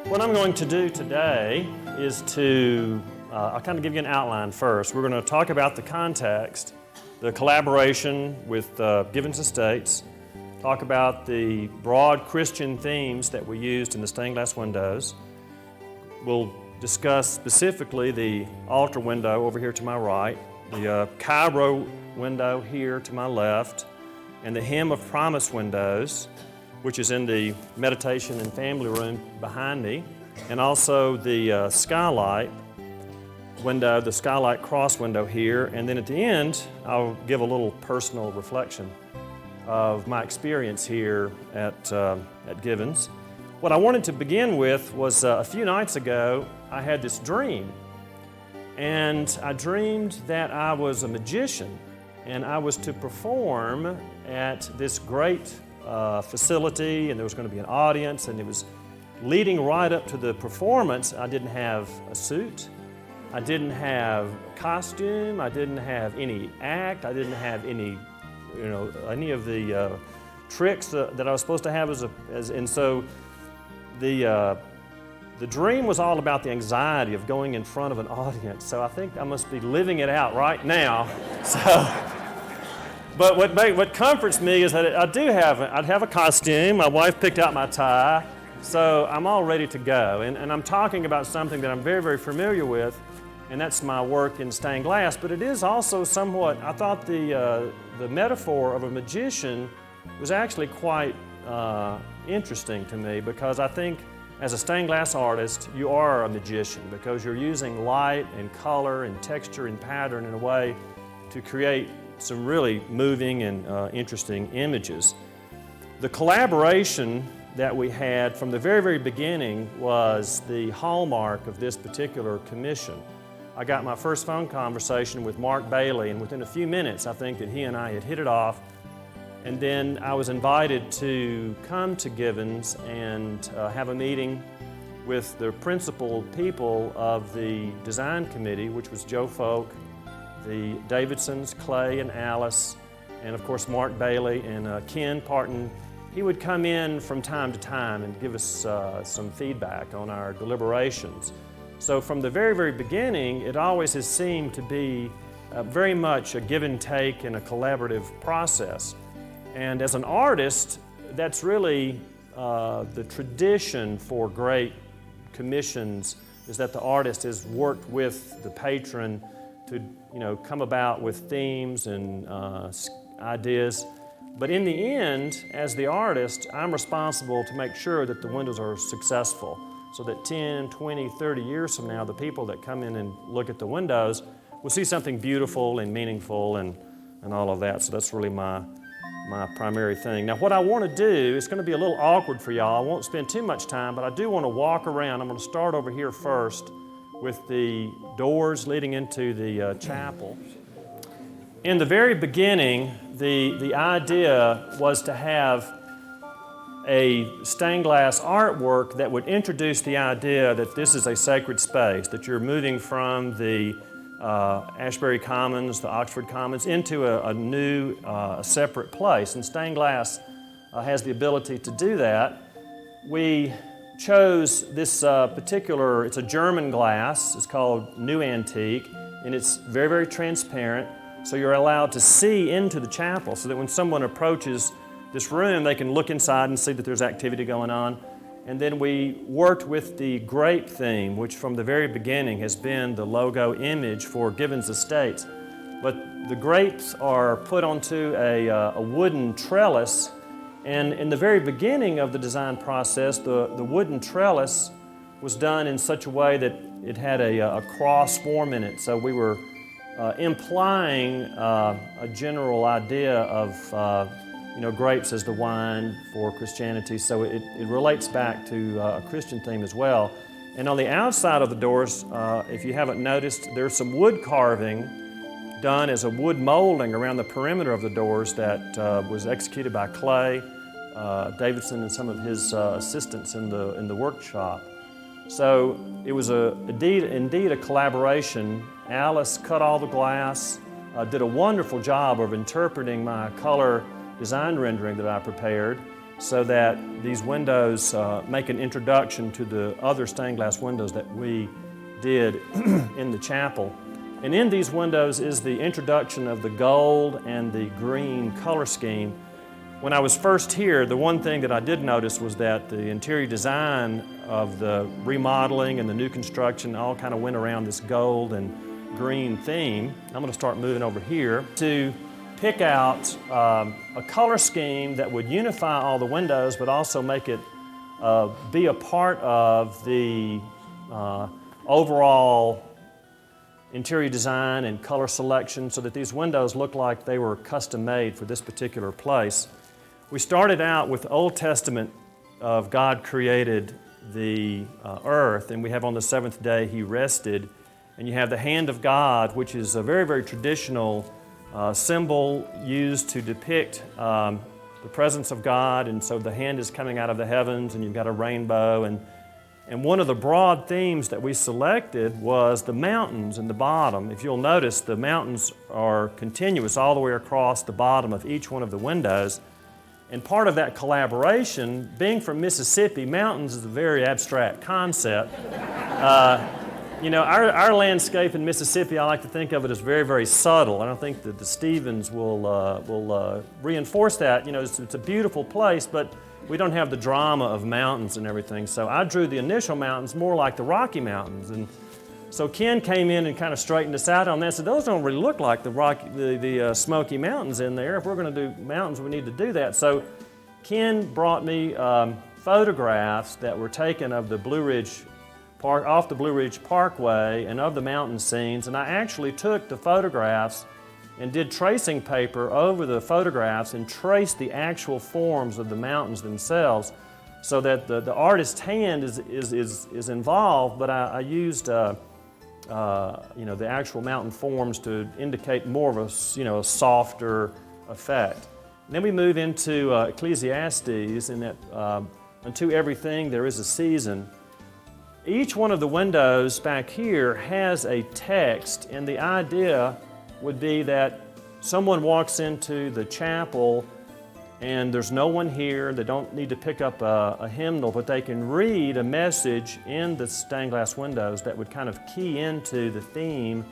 What I'm going to do today is I'll kind of give you an outline first. We're going to talk about the context, the collaboration with Givens Estates, talk about the broad Christian themes that we used in the stained glass windows. We'll discuss specifically the altar window over here to my right, the Chi Rho window here to my left, and the Hymn of Promise windows, which is in the meditation and family room behind me, and also the skylight window, the skylight cross window here. And then at the end, I'll give a little personal reflection of my experience here at Givens. What I wanted to begin with was a few nights ago, I had this dream. And I dreamed that I was a magician and I was to perform at this great facility, and there was going to be an audience, and it was leading right up to the performance. I didn't have a suit, I didn't have a costume, I didn't have any act, I didn't have any of the tricks that I was supposed to have and so the dream was all about the anxiety of going in front of an audience. So I think I must be living it out right now. But what comforts me is that I'd have a costume. My wife picked out my tie, so I'm all ready to go. And I'm talking about something that I'm very, very familiar with, and that's my work in stained glass. But it is also somewhat, I thought the metaphor of a magician was actually quite interesting to me, because I think as a stained glass artist, you are a magician because you're using light and color and texture and pattern in a way to create some really moving and interesting images. The collaboration that we had from the very, very beginning was the hallmark of this particular commission. I got my first phone conversation with Mark Bailey, and within a few minutes I think that he and I had hit it off. And then I was invited to come to Givens and have a meeting with the principal people of the design committee, which was Joe Folk, the Davidsons, Clay and Alice, and of course Mark Bailey and Ken Parton. He would come in from time to time and give us some feedback on our deliberations. So from the very, very beginning, it always has seemed to be very much a give and take and a collaborative process. And as an artist, that's really the tradition for great commissions, is that the artist has worked with the patron to come about with themes and ideas. But in the end, as the artist, I'm responsible to make sure that the windows are successful, so that 10, 20, 30 years from now, the people that come in and look at the windows will see something beautiful and meaningful and all of that. So that's really my primary thing. Now what I want to do, it's going to be a little awkward for y'all. I won't spend too much time, but I do want to walk around. I'm going to start over here first with the doors leading into the chapel. In the very beginning, the idea was to have a stained glass artwork that would introduce the idea that this is a sacred space, that you're moving from the Ashbury Commons, the Oxford Commons, into a new, separate place. And stained glass has the ability to do that. We chose this particular, it's a German glass, it's called New Antique, and it's very, very transparent, so you're allowed to see into the chapel so that when someone approaches this room, they can look inside and see that there's activity going on. And then we worked with the grape theme, which from the very beginning has been the logo image for Givens Estates. But the grapes are put onto a wooden trellis, and in the very beginning of the design process, the wooden trellis was done in such a way that it had a cross form in it. So we were implying a general idea of grapes as the wine for Christianity, so it relates back to a Christian theme as well. And on the outside of the doors, if you haven't noticed, there's some wood carving done as a wood molding around the perimeter of the doors that was executed by Clay, Davidson, and some of his assistants in the workshop. So it was indeed a collaboration. Alice cut all the glass, did a wonderful job of interpreting my color design rendering that I prepared, so that these windows make an introduction to the other stained glass windows that we did in the chapel. And in these windows is the introduction of the gold and the green color scheme. When I was first here, the one thing that I did notice was that the interior design of the remodeling and the new construction all kind of went around this gold and green theme. I'm going to start moving over here to pick out a color scheme that would unify all the windows, but also make it be a part of the overall interior design and color selection, so that these windows look like they were custom made for this particular place. We started out with the Old Testament of God created the earth, and we have on the seventh day He rested. And you have the hand of God, which is a very, very traditional symbol used to depict the presence of God. And so the hand is coming out of the heavens, and you've got a rainbow. And one of the broad themes that we selected was the mountains in the bottom. If you'll notice, the mountains are continuous all the way across the bottom of each one of the windows. And part of that collaboration, being from Mississippi, mountains is a very abstract concept. You know, our landscape in Mississippi, I like to think of it as very, very subtle. I don't think that the Stevens will reinforce that. You know, it's a beautiful place, but we don't have the drama of mountains and everything. So I drew the initial mountains more like the Rocky Mountains. And so Ken came in and kind of straightened us out on that. So those don't really look like the Smoky Mountains in there. If we're going to do mountains, we need to do that. So Ken brought me photographs that were taken of the Blue Ridge Park, off the Blue Ridge Parkway, and of the mountain scenes. And I actually took the photographs and did tracing paper over the photographs and traced the actual forms of the mountains themselves, so that the artist's hand is involved, but I used you know, the actual mountain forms to indicate more of a softer effect. And then we move into Ecclesiastes, in that unto everything there is a season. Each one of the windows back here has a text, and the idea would be that someone walks into the chapel and there's no one here. They don't need to pick up a hymnal, but they can read a message in the stained glass windows that would kind of key into the theme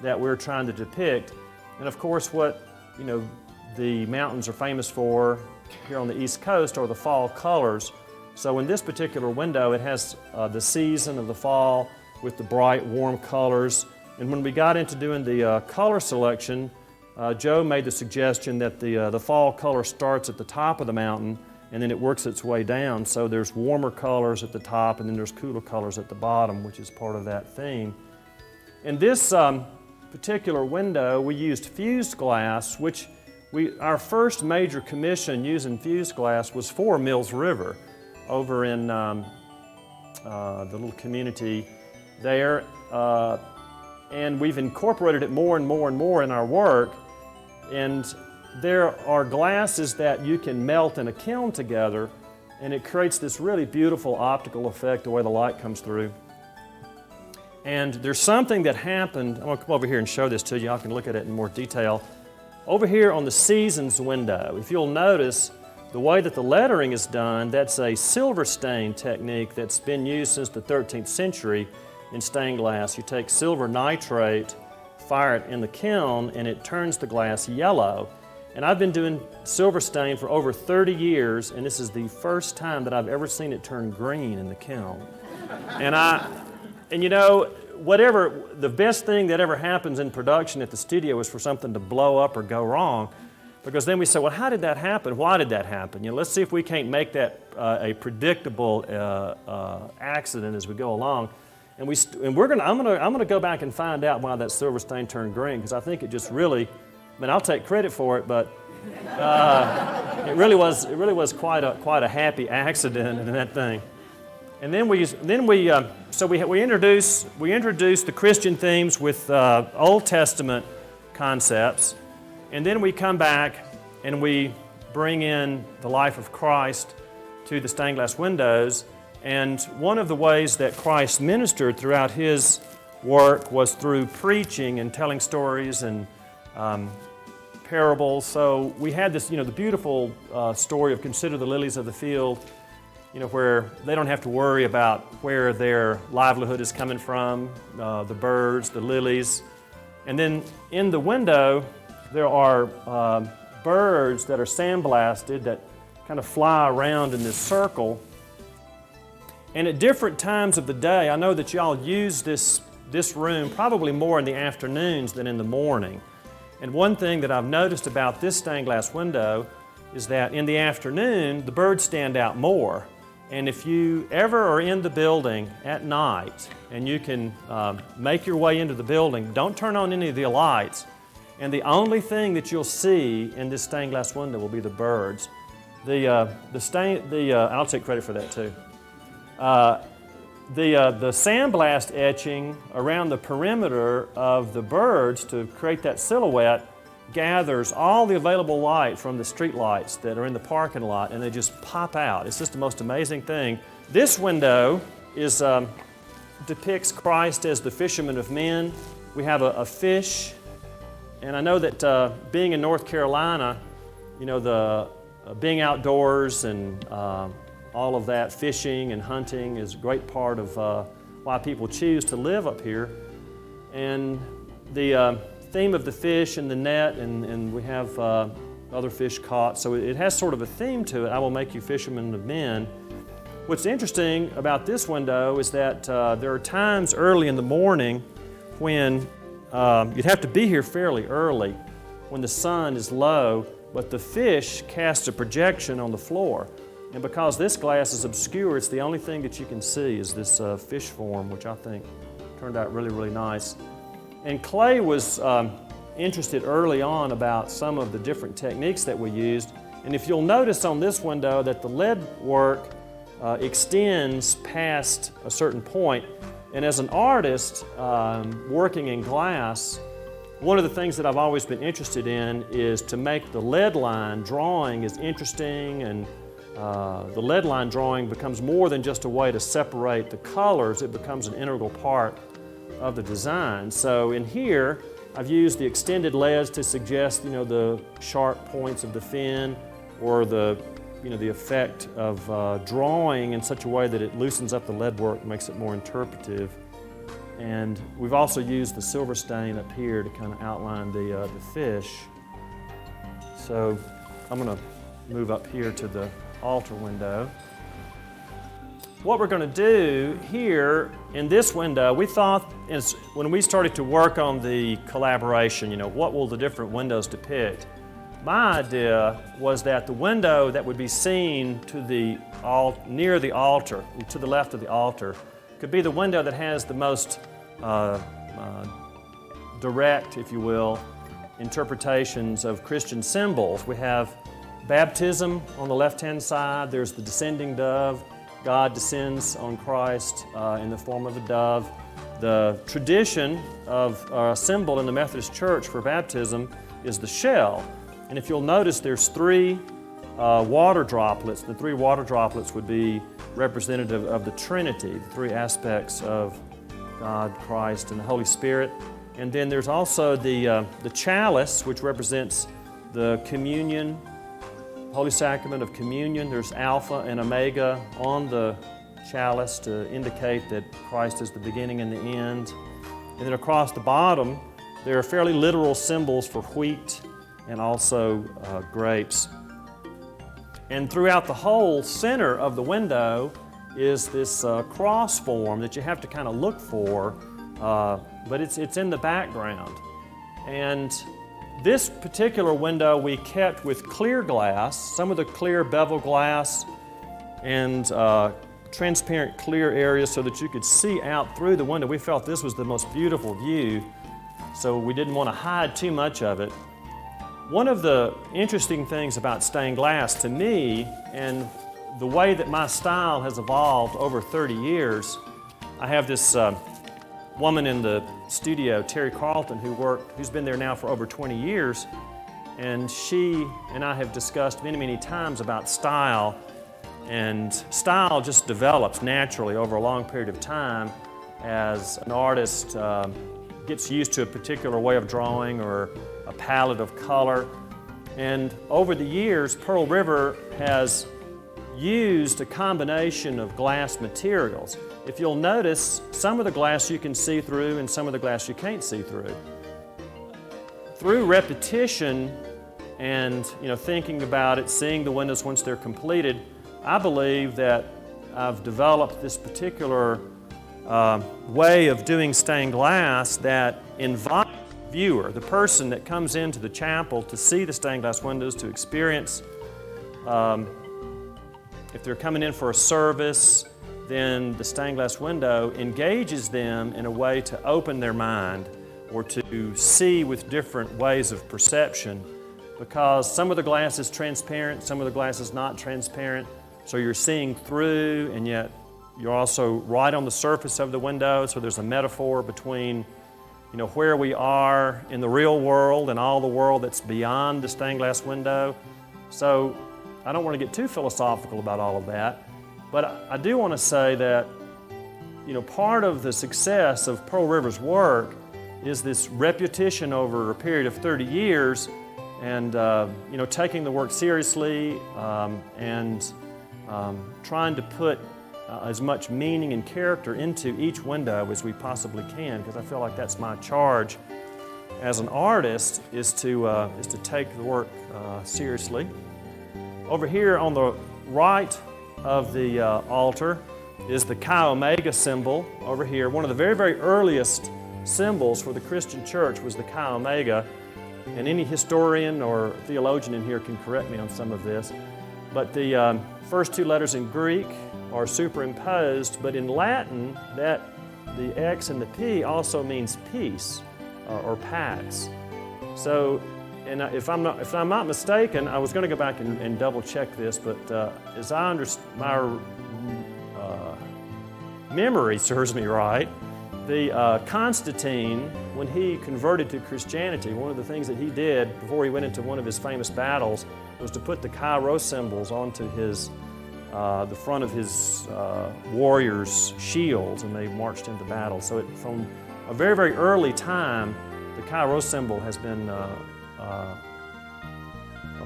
that we're trying to depict. And of course, what the mountains are famous for here on the East Coast are the fall colors. So in this particular window, it has the season of the fall with the bright, warm colors. And when we got into doing the color selection, Joe made the suggestion that the fall color starts at the top of the mountain and then it works its way down. So there's warmer colors at the top and then there's cooler colors at the bottom, which is part of that theme. In this particular window, we used fused glass, which our first major commission using fused glass was for Mills River over in the little community there. And we've incorporated it more and more and more in our work. And there are glasses that you can melt in a kiln together, and it creates this really beautiful optical effect the way the light comes through. And there's something that happened. I'm going to come over here and show this to you. I can look at it in more detail. Over here on the Seasons window, if you'll notice, the way that the lettering is done, that's a silver stain technique that's been used since the 13th century in stained glass. You take silver nitrate, fire it in the kiln, and it turns the glass yellow. And I've been doing silver stain for over 30 years, and this is the first time that I've ever seen it turn green in the kiln. And you know, the best thing that ever happens in production at the studio is for something to blow up or go wrong. Because then we say, well, how did that happen? Why did that happen? Let's see if we can't make that a predictable accident as we go along. And I'm gonna go back and find out why that silver stain turned green, because I think it just really, I'll take credit for it, but it really was quite a happy accident in that thing. And then we introduce the Christian themes with Old Testament concepts. And then we come back and we bring in the life of Christ to the stained glass windows. And one of the ways that Christ ministered throughout His work was through preaching and telling stories and parables. So we had this, the beautiful story of consider the lilies of the field, where they don't have to worry about where their livelihood is coming from, the birds, the lilies. And then in the window, there are birds that are sandblasted that kind of fly around in this circle. And at different times of the day, I know that y'all use this room probably more in the afternoons than in the morning. And one thing that I've noticed about this stained glass window is that in the afternoon, the birds stand out more. And if you ever are in the building at night and you can make your way into the building, don't turn on any of the lights. And the only thing that you'll see in this stained glass window will be the birds. I'll take credit for that too. The sandblast etching around the perimeter of the birds to create that silhouette gathers all the available light from the street lights that are in the parking lot, and they just pop out. It's just the most amazing thing. This window depicts Christ as the fisherman of men. We have a fish, and I know that being in North Carolina, being outdoors and all of that, fishing and hunting is a great part of why people choose to live up here. And the theme of the fish and the net, and we have other fish caught, so it has sort of a theme to it. I will make you fishermen of men. What's interesting about this window is that there are times early in the morning when you'd have to be here fairly early when the sun is low, but the fish cast a projection on the floor. And because this glass is obscure, it's the only thing that you can see is this fish form, which I think turned out really, really nice. And Clay was interested early on about some of the different techniques that we used. And if you'll notice on this window that the lead work extends past a certain point. And as an artist working in glass, one of the things that I've always been interested in is to make the lead line drawing as interesting, and the lead line drawing becomes more than just a way to separate the colors. It becomes an integral part of the design. So in here, I've used the extended leads to suggest, the sharp points of the fin, or the effect of drawing in such a way that it loosens up the lead work, makes it more interpretive. And we've also used the silver stain up here to kind of outline the fish. So I'm going to move up here to the altar window. What we're going to do here in this window, we thought when we started to work on the collaboration, what will the different windows depict? My idea was that the window that would be seen near the altar, to the left of the altar, could be the window that has the most direct, if you will, interpretations of Christian symbols. We have baptism on the left-hand side. There's the descending dove. God descends on Christ in the form of a dove. The tradition of a symbol in the Methodist Church for baptism is the shell. And if you'll notice, there's three water droplets. The three water droplets would be representative of the Trinity, the three aspects of God, Christ, and the Holy Spirit. And then there's also the chalice, which represents the communion, Holy Sacrament of Communion. There's Alpha and Omega on the chalice to indicate that Christ is the beginning and the end. And then across the bottom, there are fairly literal symbols for wheat and also grapes. And throughout the whole center of the window is this cross form that you have to kind of look for, but it's in the background. And this particular window we kept with clear glass, some of the clear bevel glass and transparent clear areas so that you could see out through the window. We felt this was the most beautiful view, so we didn't want to hide too much of it. One of the interesting things about stained glass to me, and the way that my style has evolved over 30 years, I have this woman in the studio, Terry Carlton, who's been there now for over 20 years, and she and I have discussed many, many times about style, and style just develops naturally over a long period of time as an artist gets used to a particular way of drawing or a palette of color. And over the years, Pearl River has used a combination of glass materials. If you'll notice, some of the glass you can see through and some of the glass you can't see through. Through repetition and thinking about it, seeing the windows once they're completed, I believe that I've developed this particular way of doing stained glass that invites the viewer, the person that comes into the chapel to see the stained glass windows, to experience. If they're coming in for a service, then the stained glass window engages them in a way to open their mind or to see with different ways of perception, because some of the glass is transparent, some of the glass is not transparent, so you're seeing through, and yet you're also right on the surface of the window, so there's a metaphor between where we are in the real world and all the world that's beyond the stained glass window. So I don't want to get too philosophical about all of that, but I do want to say that part of the success of Pearl River's work is this repetition over a period of 30 years and taking the work seriously and trying to put as much meaning and character into each window as we possibly can, because I feel like that's my charge as an artist, is to take the work seriously. Over here on the right of the altar is the Chi Omega symbol over here. One of the very, very earliest symbols for the Christian church was the Chi Omega, and any historian or theologian in here can correct me on some of this, but the first two letters in Greek are superimposed, but in Latin, the X and the P also means peace or pax. So, and if I'm not mistaken, I was going to go back and double check this, but as I understand, my memory serves me right, the Constantine, when he converted to Christianity, one of the things that he did before he went into one of his famous battles was to put the Chi Rho symbols onto the front of his warriors' shields, and they marched into battle. So from a very, very early time, the Chi Rho symbol has been a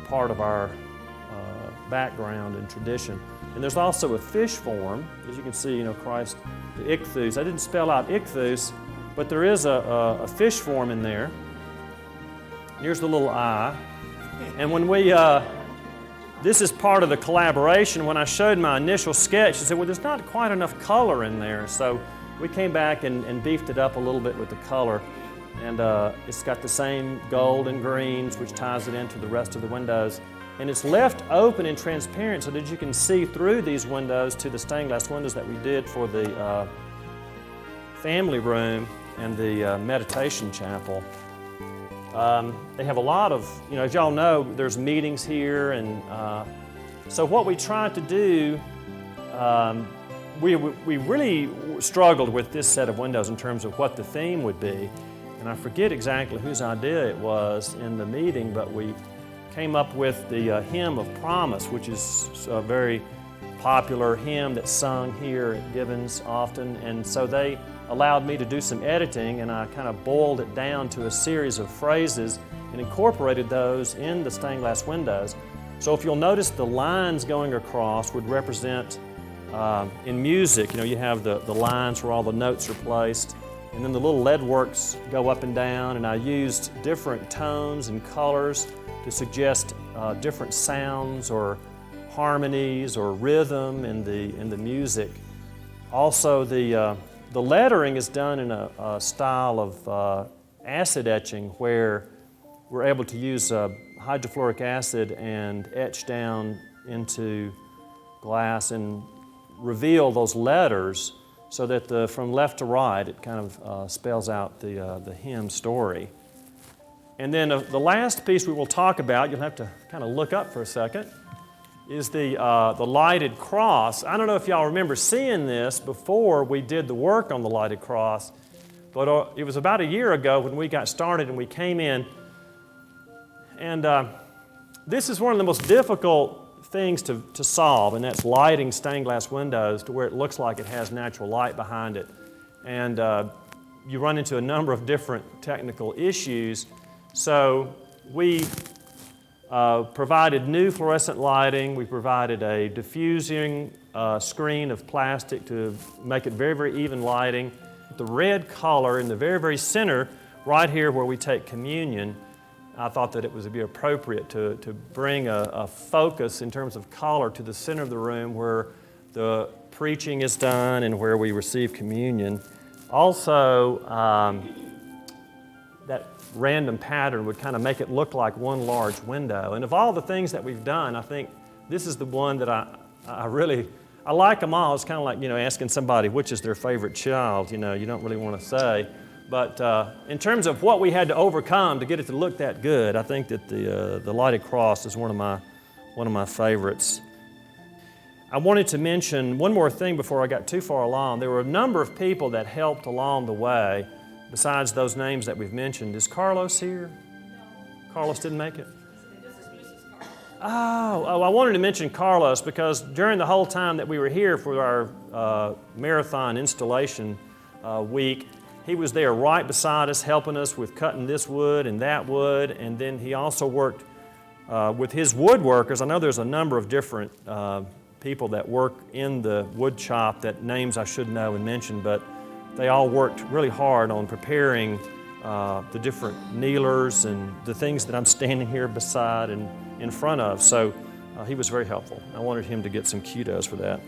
part of our background and tradition. And there's also a fish form, as you can see, Christ, the ichthus. I didn't spell out ichthus, but there is a fish form in there. Here's the little eye. And when this is part of the collaboration. When I showed my initial sketch, I said, well, there's not quite enough color in there. So we came back and beefed it up a little bit with the color. And it's got the same gold and greens, which ties it into the rest of the windows. And it's left open and transparent so that you can see through these windows to the stained glass windows that we did for the family room and the meditation chapel. They have a lot of, as y'all know, there's meetings here, and so what we tried to do, we really struggled with this set of windows in terms of what the theme would be, and I forget exactly whose idea it was in the meeting, but we came up with the Hymn of Promise, which is a very popular hymn that's sung here at Gibbons often, and so they allowed me to do some editing, and I kind of boiled it down to a series of phrases and incorporated those in the stained glass windows. So if you'll notice, the lines going across would represent, in music, you have the lines where all the notes are placed, and then the little lead works go up and down, and I used different tones and colors to suggest different sounds or harmonies or rhythm in the music. Also, the lettering is done in a style of acid etching, where we're able to use hydrofluoric acid and etch down into glass and reveal those letters so that from left to right it kind of spells out the hymn story. And then the last piece we will talk about, you'll have to kind of look up for a second, is the lighted cross. I don't know if y'all remember seeing this before we did the work on the lighted cross, but it was about a year ago when we got started and we came in. And this is one of the most difficult things to solve, and that's lighting stained glass windows to where it looks like it has natural light behind it. And you run into a number of different technical issues. So we provided new fluorescent lighting. We provided a diffusing screen of plastic to make it very, very even lighting. The red color in the very, very center, right here where we take communion, I thought that it would be appropriate to bring a focus in terms of color to the center of the room where the preaching is done and where we receive communion. Also, that random pattern would kind of make it look like one large window. And of all the things that we've done, I think this is the one that I like them all. It's kind of like, asking somebody which is their favorite child. You don't really want to say. But in terms of what we had to overcome to get it to look that good, I think that the lighted cross is one of my favorites. I wanted to mention one more thing before I got too far along. There were a number of people that helped along the way, besides those names that we've mentioned. Is Carlos here? No. Carlos didn't make it? This is Mrs. Carlos. Oh, I wanted to mention Carlos because during the whole time that we were here for our marathon installation week, he was there right beside us, helping us with cutting this wood and that wood, and then he also worked with his woodworkers. I know there's a number of different people that work in the wood shop that names I should know and mention, but they all worked really hard on preparing the different kneelers and the things that I'm standing here beside and in front of. So he was very helpful. I wanted him to get some kudos for that.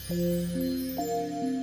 Bye.